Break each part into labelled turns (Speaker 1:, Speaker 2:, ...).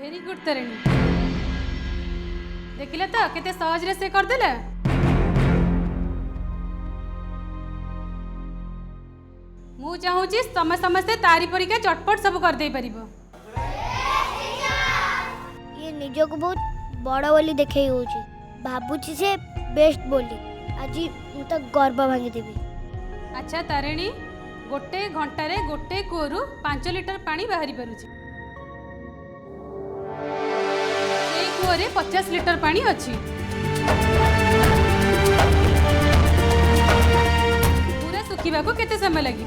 Speaker 1: Very good Tarini. देखिले तो केते सहज रे से कर देला। मु चाहूची समय समस्ते तारी परीक्षा चटपट सब कर दे परिबो।
Speaker 2: ये निजो को बहुत बड़ बोली देखे होची भाबुची से बेस्ट बोली आज मु तो गर्व भांगी देबी।
Speaker 1: अच्छा तारिणी गोटे घंटारे गोटे कूअरु 5 लिटर पानी बाहरी परुची। ए कूअरे 50 लिटर पानी अछि। पूरा सुखिबा को केते समय लागि?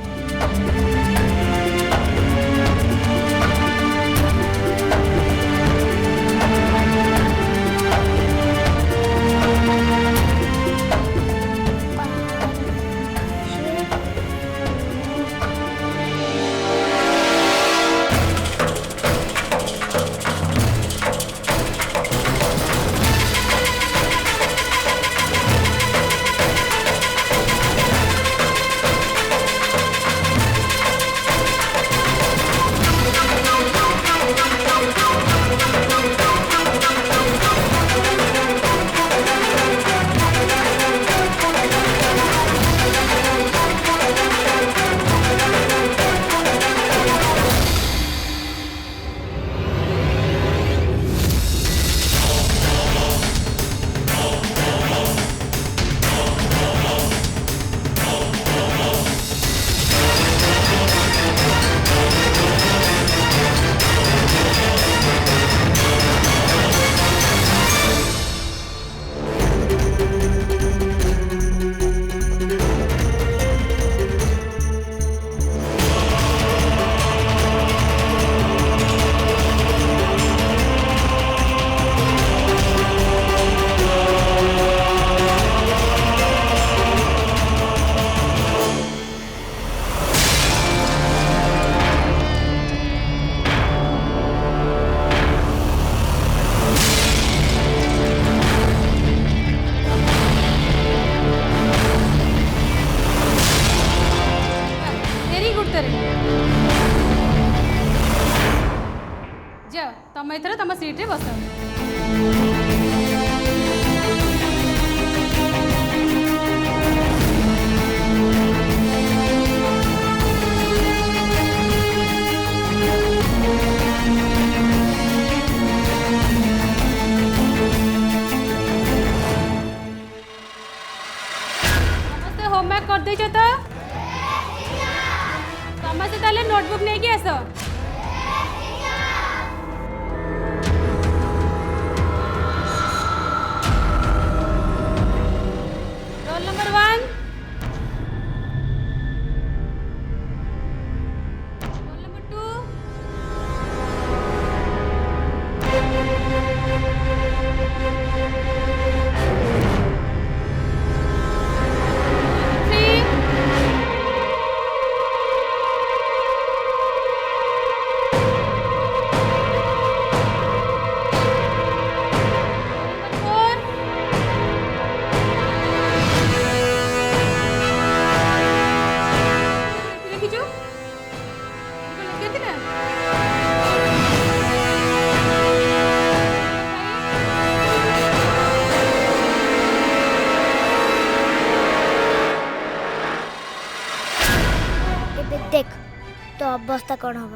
Speaker 1: जाओ तुम एथर तुम सीट रे बस। समस्ते होमवर्क कर देछ तो समस्ते ताले नोटबुक नहीं कि आस।
Speaker 2: देख तो अवस्था कौन हम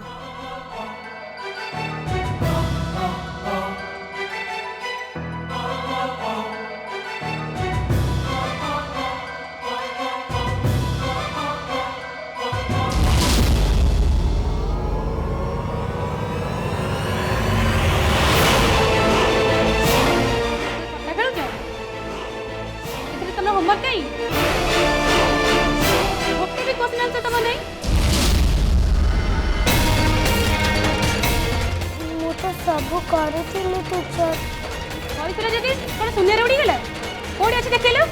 Speaker 1: होमवर्क नहीं गोटे भी क्वेश्चन आंसर तुम नहीं
Speaker 2: तो सब करूଥିଲି टीचर
Speaker 1: କହିଥିଲା ଯଦି କଣ ଶୂନ୍ୟରେ ଉଡ଼ିଗଲା କୋଉଠି ଅଛି ଦେଖେଇଲୁ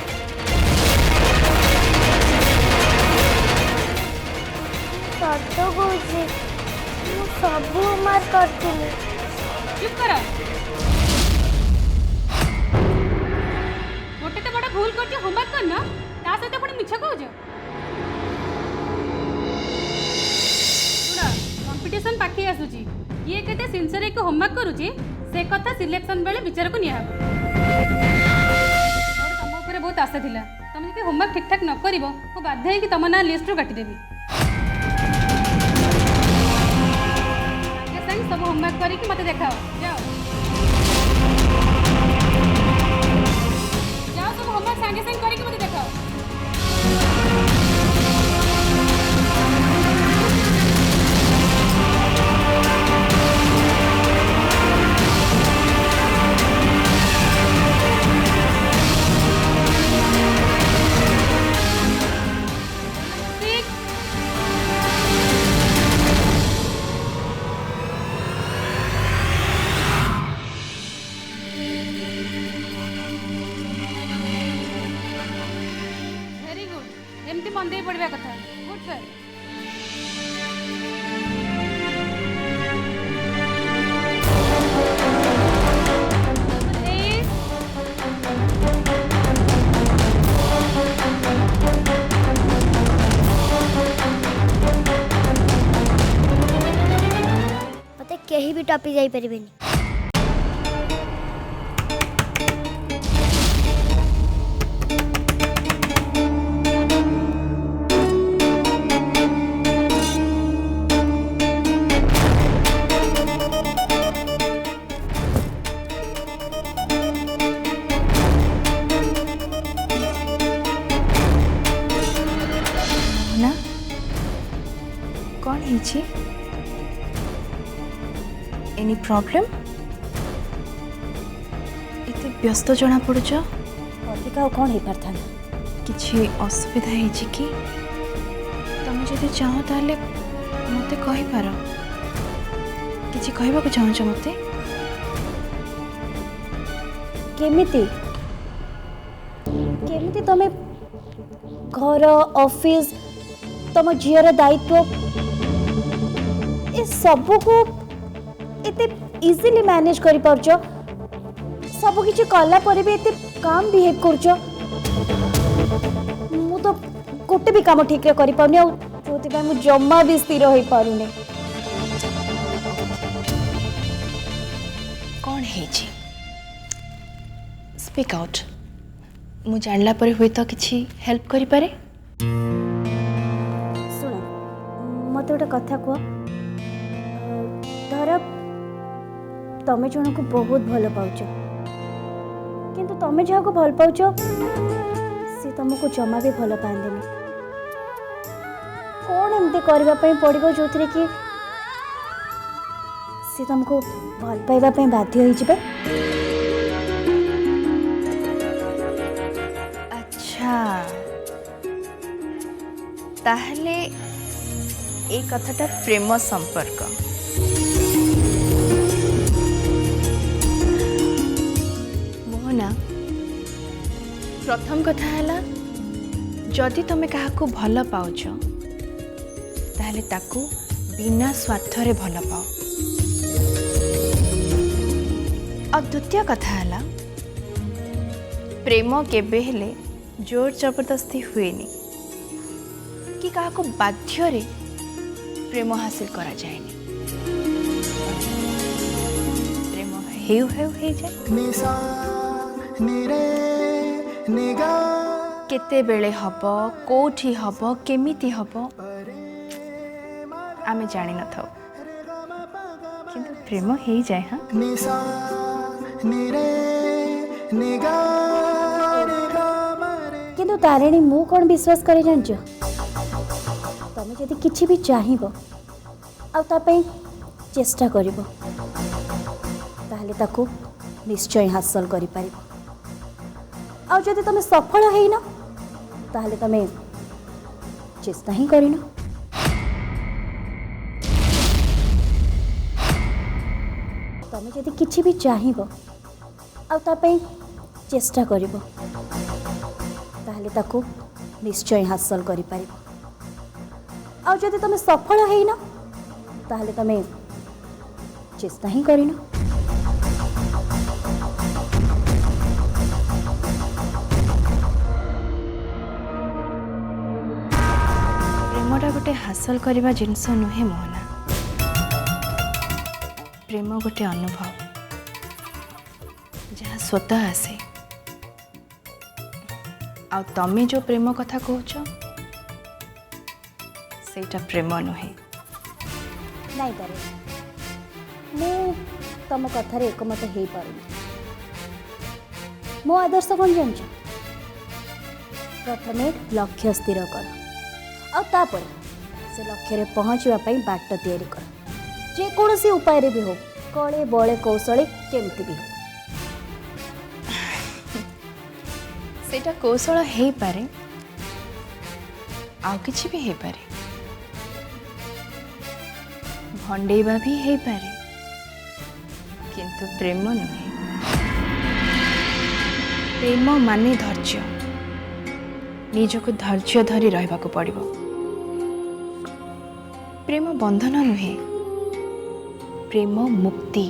Speaker 2: ସତ କହୁଛି ମୁଁ ସବୁ ମାର୍କ କରିଥିଲି।
Speaker 1: ଚୁପ୍ କର ଗୋଟେ ତ ବଡ଼ ଭୁଲ କରୁଛ ହୋମୱାର୍କ କରିନ ତା ସହିତ ପୁଣି ମିଛ କହୁଛ ଶୁଣ କମ୍ପିଟିସନ ପାଖେଇ ଆସୁଛି କିଏ କେତେ सिंसियर एक होमवर्क करूची से कथा सिलेक्शन बेले विचार को निया तुम ऊपर बहुत आशा थिला तुम जदि होमवर्क ठीक ठाक न करिवो मो बाध्य है कि तुम ना लिस्ट रो काटी देबी संगे संग सब होमवर्क करी कि मते देखाओ जाओ जाओ सब होमवर्क संगे संग करी कि मते देखाओ एमती मन दे पड़वा कथा गुड सर
Speaker 2: मते केही भी टपी जाई परिबेनी
Speaker 3: ना कौन है एनी प्रॉब्लम इते व्यस्त जना पड़ुछ
Speaker 4: अधिका कौन हो पारथा
Speaker 3: किछि असुविधा है कि तुम जदि चाहो ताले मते कहि पारो किछि कहबा को चाहो मते
Speaker 4: केमिति केमिति तमे घर ऑफिस तम झीर दायित्व ए सब को एते इजीली मैनेज करि परछो सब किछि कला पर भी एते काम बिहेव करछो मु तो गोटे भी काम ठीक रे करि पाउनी आ जोति बा मु जम्मा भी स्थिर होई पारुनी
Speaker 3: कौन है स्पीक आउट मु जानला पर हुई तो किछि हेल्प करि पारे
Speaker 4: सुन मत गोटे कथा कह धर तमें जन को बहुत भल पाउच किंतु तमें जहाँ को भल पाउच सी तुमको जमा भी भल पाएंगे कौन एमती करने पड़ो जो थे कि सी तुमको भल पाइबा बाध्य हो जाए
Speaker 3: अच्छा ताहले ए कथाटा प्रेम संपर्क मोहना प्रथम कथा है जदि तुम क्या भल पाउछ ताहले ताकू बिना स्वार्थ रे भल पाओ और द्वितीय कथा है प्रेम केबे हेले जोर जबरदस्ती हुएनी कि क्या बाध्य रे प्रेम हासिल करा जाएनी प्रेम हेउ हेउ हे जाए केते बेले हब कोठी हब केमिति हब आमे जानी न थाओ किंतु प्रेम हे जाए हाँ
Speaker 4: किंतु तारिणी मु कौन विश्वास करे जानछ तमे जदि किछि भी चाहिबो आ तापई चेष्टा करिवो ताहले ताको निश्चय हासिल करि पारिबो आ जदि तमे सफल हेइना ताहले तमे चेष्टा ही करिनो तमे जदि किछि भी चाहिबो आ तापई चेष्टा करिवो ताहले ताको निश्चय हासिल करि पारिबो आ जदि तमे सफल हेइना ताहले तमे चेष्टा ही करिनो
Speaker 3: प्रेमटा गोटे हासिल करवा जिनस नुहे मोहना प्रेम गोटे अनुभव जहाँ स्वतः आसे आ तमे जो प्रेम कथा कहूच सेटा प्रेम नुहे।
Speaker 4: नाई तारे मु तुम कथार एकमत हो पारुनी। मो आदर्श कौन जान प्रथमे लक्ष्य स्थिर कर आपर से लक्ष्य रे पहुँचापी बाट तैयारी कर जेकोसी उपाय भी हो कले बले कौशले केमती भी हो।
Speaker 3: सेटा कौशल हो पारे आउ किछि भी हो पारे भंडेवा भी हो पारे किंतु प्रेम नुहे। प्रेम माने धैर्य निजको धैर्य धरी रहिबा को पड़िबो। प्रेम बंधन नुहे प्रेम मुक्ति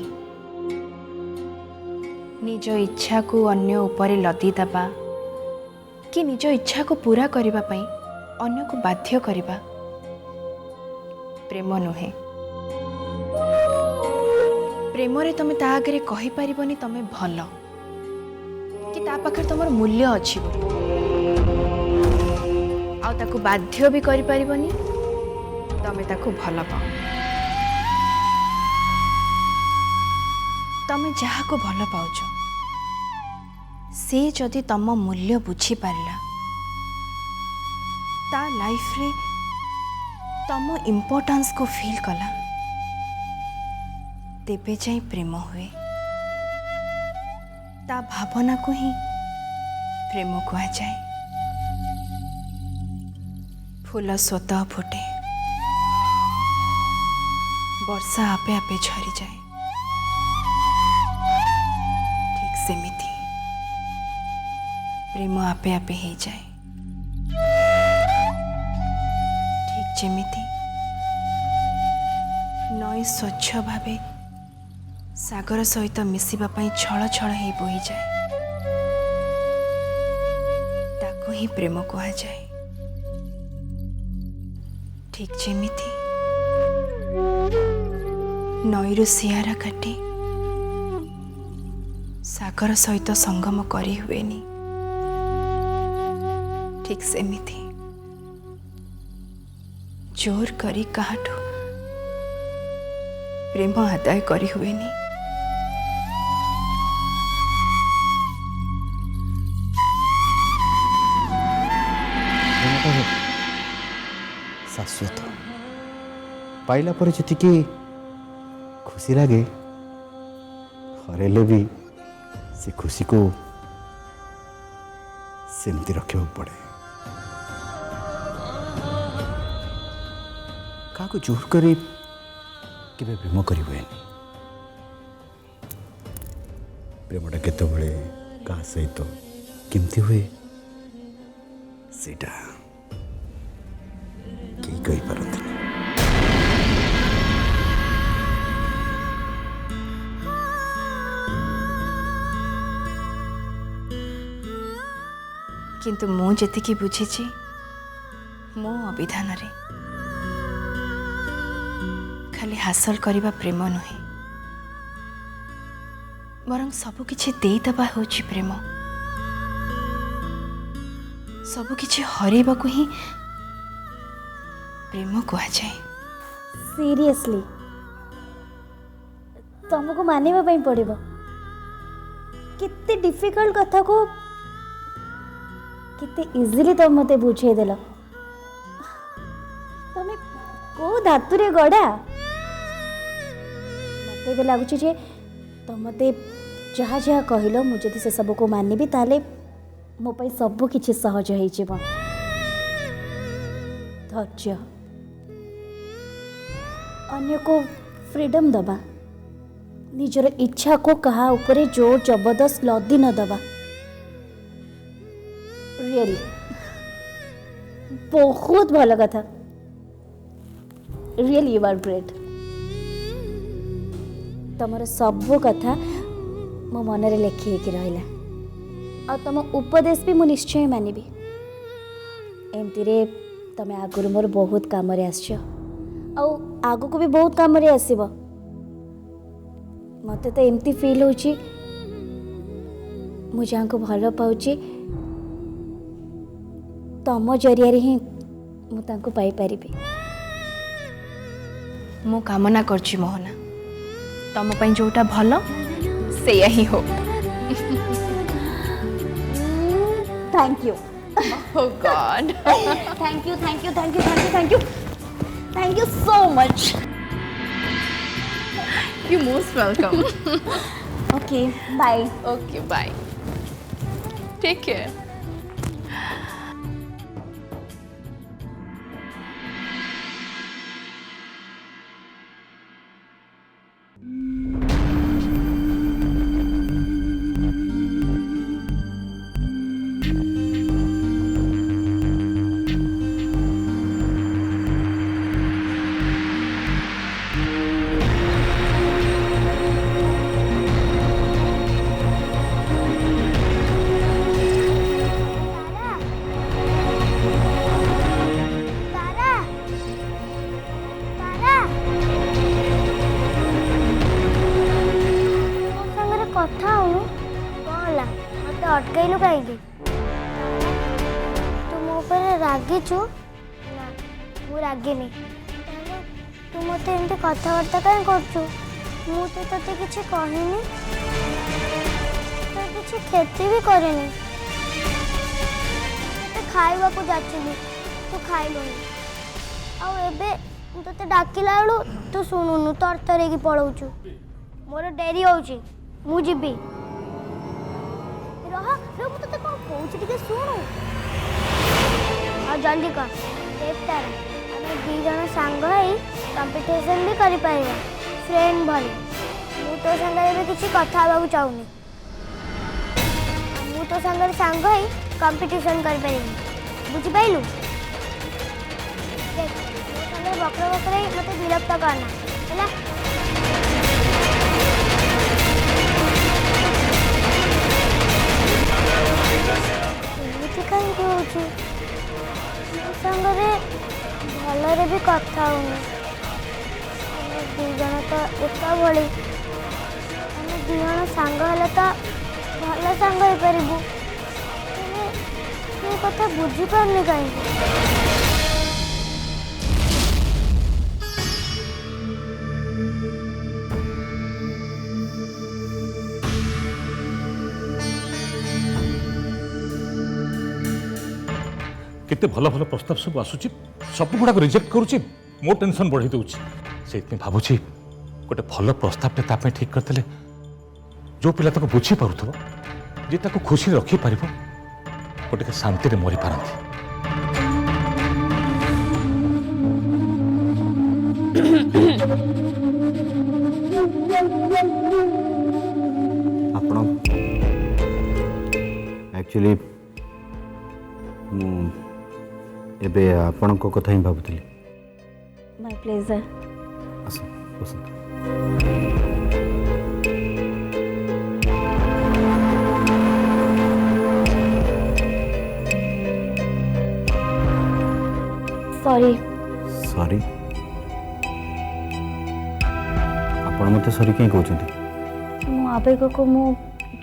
Speaker 3: निज इच्छा को अन्य उपरे लदी दबा कि निज इच्छा को पूरा करिबा पई अन्य को बाध्य करिबा प्रेम नुहे। प्रेम रे तमे ता आगे कहि परिबनी तमे भल कि ता पाखर तमर मूल्य अछि आ ताको बाध्य भी करि परिबनी तमे ताको भल पाओ। तमे जहा को भल पाउछ से जदि तम मूल्य बुझी पारला ता लाइफ रे तम इम्पोर्टेंस को फील कला तेबे जाई प्रेम हुए। ता भावना को ही प्रेम कहा जाए। फूल स्वतः फुटे वर्षा आपे आपे झरी जाए ठीक सेमिति प्रेम आपे आपे हो जाए। ठीक जेमिति नई स्वच्छ भावे सागर सहित मिसिबा पई छळ छळ ही बोही जाए ताको ही प्रेम कहा जाए। ठीक जेमिति नईरु सियारा काटे सागर सहित संगम करी हुएनी ठीक सेमिति जोर करी काहाठू प्रेम आदाय करी हुएनी।
Speaker 5: शाश्वत पाइला पर जी खुशी लगे हरेले भी से खुशी को सेमती रखा पड़े। क्या जोर कर प्रेम कर प्रेमटा केतबेले क्या सहित केमती हुए सेटा कई कही पारती।
Speaker 3: किंतु मु जेतिकी बुझीची मो अभिधान रे खाली हासिल करबा प्रेम नुहे बरं सबु किछि देइदबा होछि प्रेम। सबु किछि हरेबा को ही प्रेम कहा जाए।
Speaker 4: सीरियसली तुमको मानिबा पई पड़िबो कितने डिफिकल्ट कथा को कितने इजीली तुम मते बुझे देल। तुम को धातुरे गड़ा मते तो लगुच जे तुम मते जहाँ जहाँ कहल मुझे से सब को मानिबी ताले मो पई सब किछि सहज हो जीव। धैर्य अन्य को फ्रीडम दबा निजर इच्छा को कहा उपरे जोर जबरदस्त लदी न दबा रियली बहुत भल कथा। Really you are great. तुमर सब कथा मो मन रे लेखि कि रहिला आ तुम उपदेश भी मु निश्चय मानिबी। एमती रे तमे आगुरु मोर बहुत काम रे आछो आगु को भी बहुत काम रे आसीबो मते तो एमती फील होची मु जहाँ को भल पाउची तम जरिया ही मु तांको पाई परिबी।
Speaker 3: मु कामना करची मोहना तम पई जोटा भल सेया ही हो।
Speaker 4: Thank you
Speaker 3: Oh God.
Speaker 4: Thank you thank you thank you thank you thank you thank you so much.
Speaker 3: You most welcome.
Speaker 4: Okay bye.
Speaker 3: Okay, bye. Take care.
Speaker 2: तारा तारा ମୋ ସାଙ୍ଗରେ କଥା ହଉନୁ କ'ଣ ହେଲା ମୋତେ ଅଟକେଇଲୁ କାହିଁକି ତୁ ମୋ ଉପରେ ରାଗିଛୁ ନା ମୁଁ ରାଗିନି ତାହେଲେ ତୁ ମୋତେ ଏମିତି କଥାବାର୍ତ୍ତା କାହିଁ କରୁଛୁ ମୁଁ ତ ତୋତେ କିଛି କହିନି ତୋର କିଛି କ୍ଷତି ବି କରିନି ତୋତେ ଖାଇବାକୁ ଯାଚିଲି ତୁ ଖାଇଲୁନି ଆଉ ଏବେ ତୋତେ ଡାକିଲା ବେଳୁ ତୁ ଶୁଣୁନୁ ତରତରେଇକି ପଳଉଛୁ ମୋର ଡେରି ହଉଛି ମୁଁ ଯିବି ରହ ରହ ମୁଁ ତୋତେ କ'ଣ କହୁଛି ଟିକେ ଶୁଣୁ ଆଉ ଜଲ୍ଦି କର ଦେਖ ତାରା ଆମେ 2 ଜଣ ସାଙ୍ଗ ହେଇ କମ୍ପିଟିସନ୍ ବି କରିପାରିବା ଫ୍ରେଣ୍ଡ ଭଳି ମୁଁ ତୋ ସାଙ୍ଗରେ ଏବେ କିଛି କଥା ହେବାକୁ ଚାହୁଁନି ମୁଁ ତୋ ସାଙ୍ଗରେ ସାଙ୍ଗ ହେଇ କମ୍ପିଟିସନ୍ କରିପାରିବି ବୁଝିପାରିଲୁ देख ମୋ ସାଙ୍ଗରେ ବକର ବକର ହେଇ ମୋତେ ବିରକ୍ତ କରନା ହେଲା ଏମିତି କାହିଁକି ହଉଛି ମୋ ସାଙ୍ଗରେ ଭଲରେ ବି କଥା ହଉନି ଆମେ 2 ଜଣ ତ ଏକା ଭଳି ଆମେ 2 ଜଣ ସାଙ୍ଗ ହେଲେ ତ ଭଲ ସାଙ୍ଗ ହେଇପାରିବୁ ହେଲେ ସେ କଥା ବୁଝିପାରୁନି କାହିଁକି
Speaker 6: केते भल भल प्रस्ताव सब आसुची सब गुड़ाक रिजेक्ट करुची मो टेंशन बढ़ी दूची से भावुची गोटे भल प्रस्ताव ताप ठीक करते जो पिला ताको बुझी पारुथबो जे ताको खुशी रखी पारिबो गोटे शांति रे मरी पारंती
Speaker 5: ଆପଣ एक्चुअली ଏବେ ଆପଣଙ୍କ କଥା ହିଁ ଭାବୁଥିଲି।
Speaker 4: माय प्लेजर
Speaker 5: ଆସ ବସନ୍ତୁ।
Speaker 4: सॉरी
Speaker 5: ସରି ଆପଣ ମୋତେ ସରି କାହିଁ କହୁଛନ୍ତି?
Speaker 4: मो आवेग को मु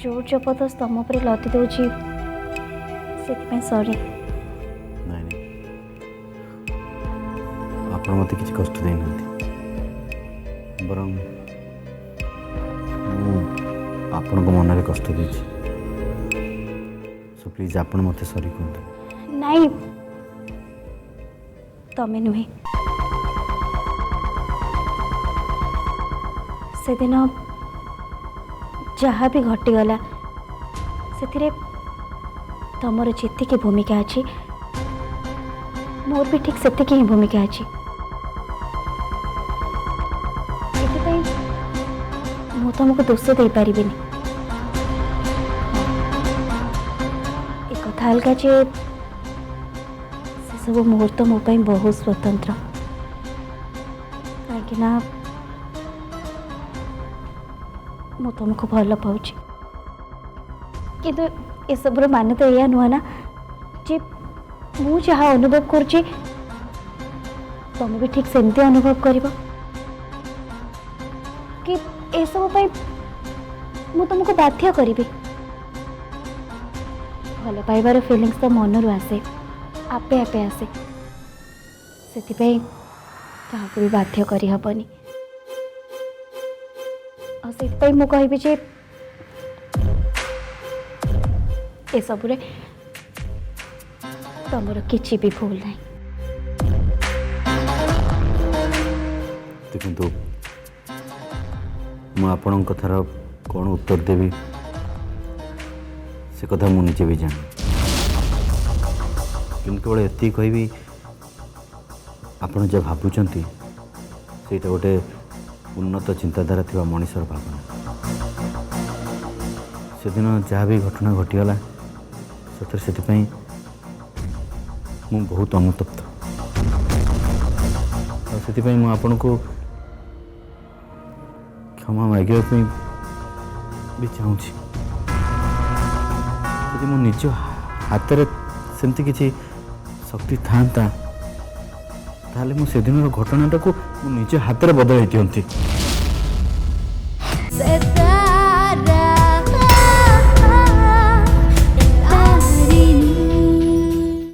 Speaker 4: जोर जबरदस्त तुम पर लदी दूची से सॉरी।
Speaker 5: ନାଇଁ ନାଇଁ ଆପଣ ମୋତେ କିଛି କଷ୍ଟ ଦେଇନାହାନ୍ତି ବରଂ ମୁଁ ଆପଣଙ୍କ ମନରେ କଷ୍ଟ ଦେଇଛି ସୋ ପ୍ଲିଜ୍ ଆପଣ ମୋତେ ସରି କୁହନ୍ତୁ।
Speaker 4: नहीं तमें नुहे से दिन जहाँ भी घटीगला से तमर जी भूमिका अच्छी मोर भी ठीक से ही भूमिका अच्छी मु तुमको दोष दे पारि एक कथा अलग जे से सब मुहूर्त मो बहुत स्वतंत्र कहीं मु तुमको भल पाऊँ किंतु ये सब मान तो या नुह ना जे मु जहाँ अनुभव कर तुम भी ठीक सेमती अनुभव कर कि ए सब ମୁଁ ତୁମକୁ ବାଧ୍ୟ କରିବି। ଭଲ ପାଇବାର ଫିଲିଙ୍ଗସ୍ ତ ମନରୁ ଆସେ, ଆପେ ଆପେ ଆସେ। ସେଥିପାଇଁ କାହାକୁ ବି ବାଧ୍ୟ କରିହେବନି। ଆଉ ସେଥିପାଇଁ ମୁଁ କହିବି ଯେ ଏସବୁରେ ତମର କିଛି ବି ଭୁଲ ନାହିଁ।
Speaker 5: ଦେଖନ୍ତୁ ମୁଁ ଆପଣଙ୍କ କଥାର କ'ଣ ଉତ୍ତର ଦେବି ସେ କଥା ମୁଁ ନିଜେ ବି ଜାଣେ, କିନ୍ତୁ କେବଳ ଏତିକି କହିବି ଆପଣ ଯାହା ଭାବୁଛନ୍ତି ସେଇଟା ଗୋଟେ ଉନ୍ନତ ଚିନ୍ତାଧାରା ଥିବା ମଣିଷର ଭାବନା। ସେଦିନ ଯାହା ବି ଘଟଣା ଘଟିଗଲା ସତରେ ସେଥିପାଇଁ ମୁଁ ବହୁତ ଅନୁତପ୍ତ। ଆଉ ସେଥିପାଇଁ ମୁଁ ଆପଣଙ୍କୁ କ୍ଷମା ମାଗିବା ପାଇଁ ବି ଚାହୁଁଛି। ଯଦି ମୋ ନିଜ ହାତରେ ସେମିତି କିଛି ଶକ୍ତି ଥାଆନ୍ତା ତାହେଲେ ମୁଁ ସେଦିନର ଘଟଣାଟାକୁ ମୁଁ ନିଜ ହାତରେ ବଦଳାଇ ଦିଅନ୍ତି।